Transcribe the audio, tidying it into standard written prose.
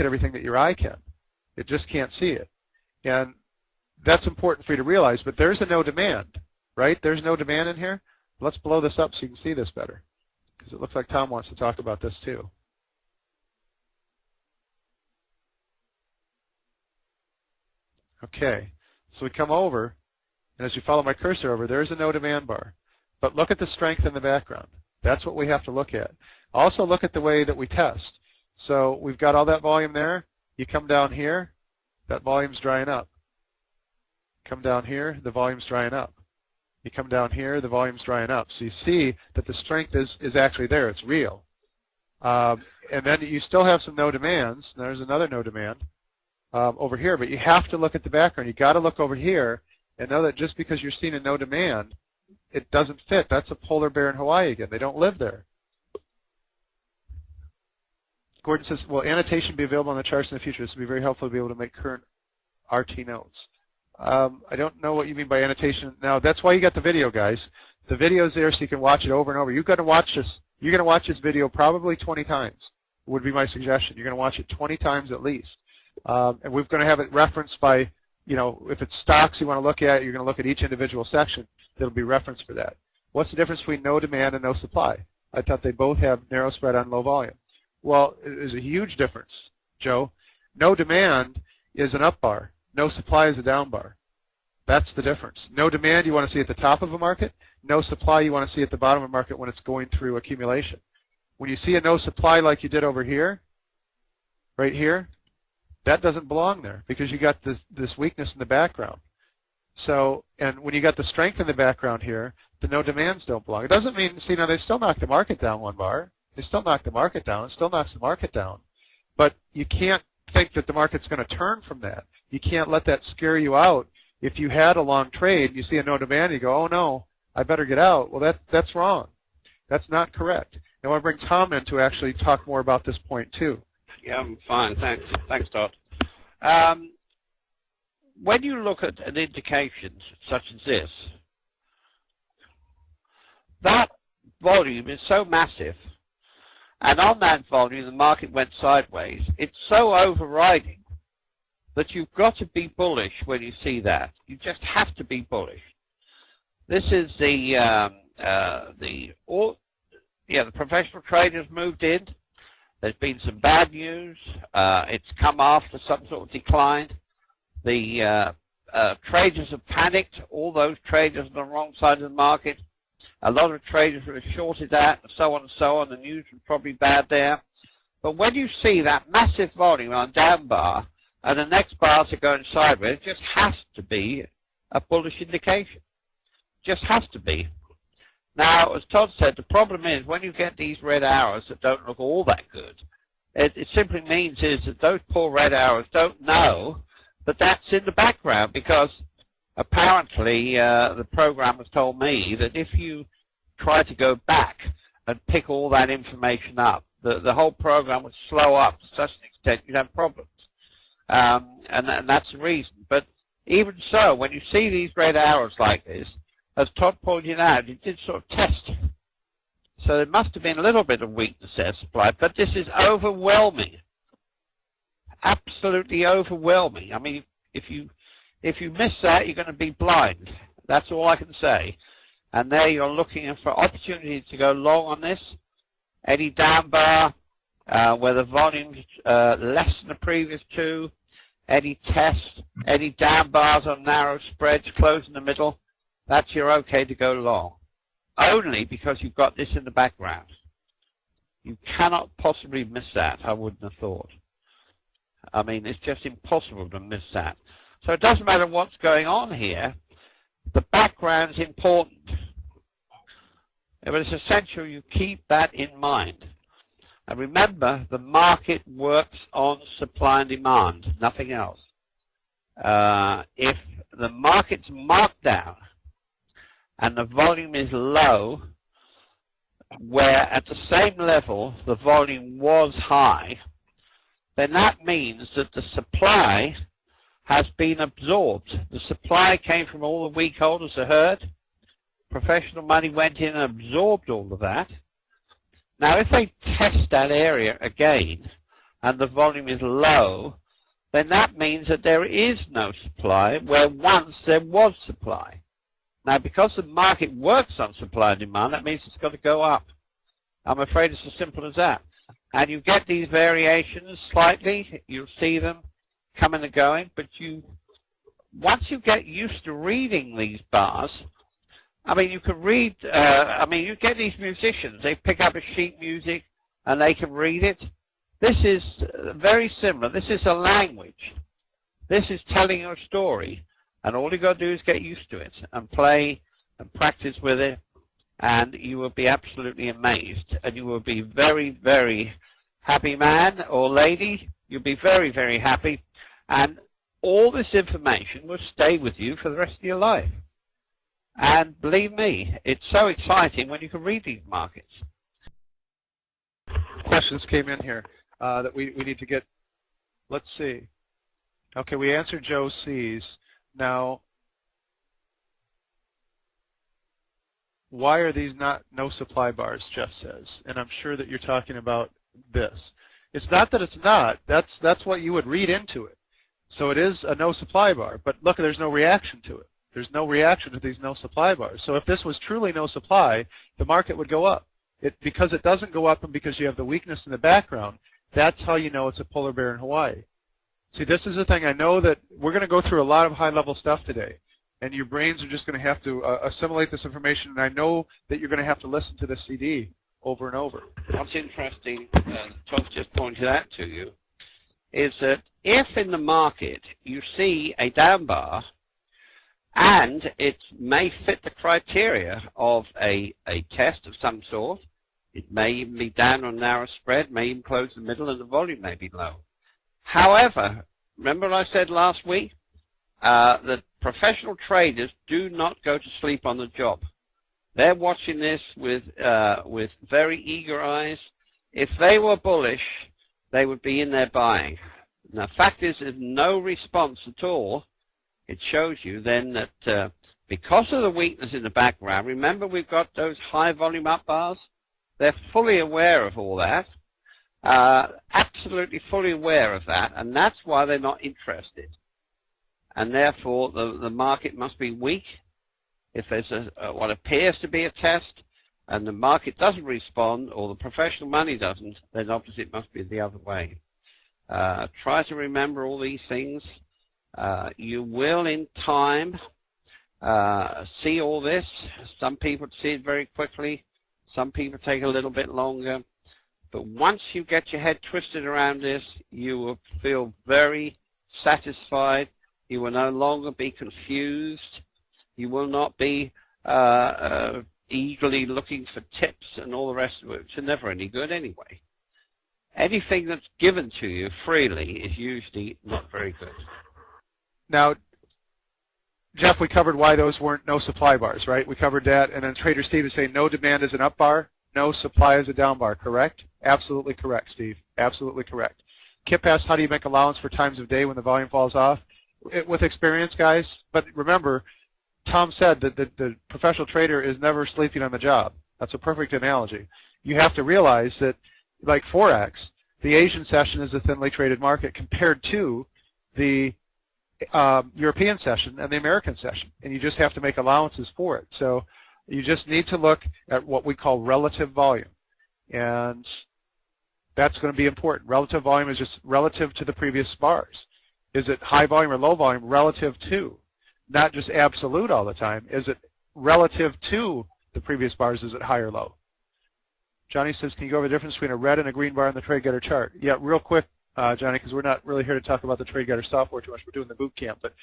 at everything that your eye can. It just can't see it. And that's important for you to realize, but there's a no demand, right? There's no demand in here. Let's blow this up so you can see this better, because it looks like Tom wants to talk about this too. Okay, so we come over, and as you follow my cursor over, there's a no demand bar. But look at the strength in the background. That's what we have to look at. Also look at the way that we test. So we've got all that volume there. You come down here, that volume's drying up. Come down here, the volume's drying up. You come down here, the volume's drying up. So you see that the strength is actually there. It's real. And then you still have some no demands. There's another no demand over here. But you have to look at the background. You've got to look over here and know that just because you're seeing a no demand, it doesn't fit. That's a polar bear in Hawaii again. They don't live there. Gordon says, will annotation be available on the charts in the future? This would be very helpful to be able to make current RT notes. I don't know what you mean by annotation. Now, that's why you got the video, guys. The video's there so you can watch it over and over. You're going to watch this video probably 20 times, would be my suggestion. You're going to watch it 20 times at least. And we're going to have it referenced by, you know, if it's stocks you want to look at, you're going to look at each individual section. There'll be reference for that. What's the difference between no demand and no supply? I thought they both have narrow spread on low volume. Well, there's a huge difference, Joe. No demand is an up bar. No supply is a down bar. That's the difference. No demand you want to see at the top of a market. No supply you want to see at the bottom of a market when it's going through accumulation. When you see a no supply like you did over here, right here, that doesn't belong there because you got this weakness in the background. So, and when you got the strength in the background here, the no demands don't belong. It doesn't mean, see, now they still knock the market down one bar. They still knock the market down. It still knocks the market down. But you can't think that the market's going to turn from that. You can't let that scare you out. If you had a long trade, you see a no demand, you go, oh no, I better get out. Well, that's wrong. That's not correct. I want to bring Tom in to actually talk more about this point too. Yeah, I'm fine. Thanks. Thanks, Todd. When you look at an indication such as this, that volume is so massive, and on that volume the market went sideways. It's so overriding that you've got to be bullish when you see that. You just have to be bullish. This is the professional traders moved in. There's been some bad news. It's come after some sort of decline. The traders have panicked. All those traders on the wrong side of the market. A lot of traders were shorted that, and so on and so on. The news was probably bad there. But when you see that massive volume on down bar, and the next bars are going sideways, it just has to be a bullish indication. Just has to be. Now, as Todd said, the problem is when you get these red arrows that don't look all that good, it simply means is that those poor red arrows don't know that that's in the background, because apparently the program has told me that if you try to go back and pick all that information up, the whole program would slow up to such an extent you'd have problems. And that's the reason. But even so, when you see these red arrows like this, as Todd pointed out, it did sort of test. So there must have been a little bit of weakness there supplied, but this is overwhelming. Absolutely overwhelming. I mean, if you miss that, you're going to be blind. That's all I can say. And there you're looking for opportunities to go long on this. Any down bar where the volume's less than the previous two, any test, any down bars on narrow spreads, close in the middle, that's you're okay to go long. Only because you've got this in the background. You cannot possibly miss that, I wouldn't have thought. I mean, it's just impossible to miss that. So it doesn't matter what's going on here. The background's important. But it's essential you keep that in mind. And remember, the market works on supply and demand, nothing else. If the market's marked down and the volume is low, where at the same level the volume was high, then that means that the supply has been absorbed. The supply came from all the weak holders that heard. Professional money went in and absorbed all of that. Now, if they test that area again, and the volume is low, then that means that there is no supply where once there was supply. Now, because the market works on supply and demand, that means it's got to go up. I'm afraid it's as simple as that. And you get these variations slightly. You'll see them coming and going, but once you get used to reading these bars, I mean, you can read, you get these musicians, they pick up a sheet music and they can read it. This is very similar. This is a language. This is telling your story. And all you got to do is get used to it and play and practice with it, and you will be absolutely amazed. And you will be very, very happy man or lady. You'll be very, very happy. And all this information will stay with you for the rest of your life. And believe me, it's so exciting when you can read these markets. Questions came in here that we need to get. Let's see. Okay, we answered Joe C's. Now, why are these no supply bars, Jeff says? And I'm sure that you're talking about this. It's not that it's not. That's what you would read into it. So it is a no supply bar. But look, there's no reaction to it. There's no reaction to these no supply bars. So if this was truly no supply, the market would go up. Because it doesn't go up and because you have the weakness in the background, that's how you know it's a polar bear in Hawaii. See, this is the thing. I know that we're going to go through a lot of high-level stuff today, and your brains are just going to have to assimilate this information, and I know that you're going to have to listen to this CD over and over. What's interesting, Tom just pointed out to you, is that if in the market you see a down bar, and it may fit the criteria of a test of some sort, it may even be down on narrow spread, may even close the middle, and the volume may be low. However, remember what I said last week? That professional traders do not go to sleep on the job. They're watching this with very eager eyes. If they were bullish, they would be in there buying. Now, the fact is, there's no response at all. It shows you then that because of the weakness in the background, remember we've got those high volume up bars? They're fully aware of all that. Absolutely fully aware of that, and that's why they're not interested. And therefore, the market must be weak. If there's what appears to be a test, and the market doesn't respond, or the professional money doesn't, then obviously it must be the other way. Try to remember all these things. You will, in time, see all this. Some people see it very quickly. Some people take a little bit longer. But once you get your head twisted around this, you will feel very satisfied. You will no longer be confused. You will not be eagerly looking for tips and all the rest of it, which are never any good anyway. Anything that's given to you freely is usually not very good. Now, Jeff, we covered why those weren't no supply bars, right? We covered that, and then Trader Steve is saying no demand is an up bar, no supply is a down bar, correct? Absolutely correct, Steve. Absolutely correct. Kip asks, how do you make allowance for times of day when the volume falls off? With experience, guys. But remember, Tom said that the professional trader is never sleeping on the job. That's a perfect analogy. You have to realize that, like Forex, the Asian session is a thinly traded market compared to the European session and the American session, and you just have to make allowances for it. So you just need to look at what we call relative volume, and that's going to be important. Relative volume is just relative to the previous bars. Is it high volume or low volume relative to? Not just absolute all the time. Is it relative to the previous bars? Is it high or low? Johnny says, can you go over the difference between a red and a green bar in the trade getter chart? Yeah, real quick, Johnny, because we're not really here to talk about the trade getter software too much. We're doing the boot camp. But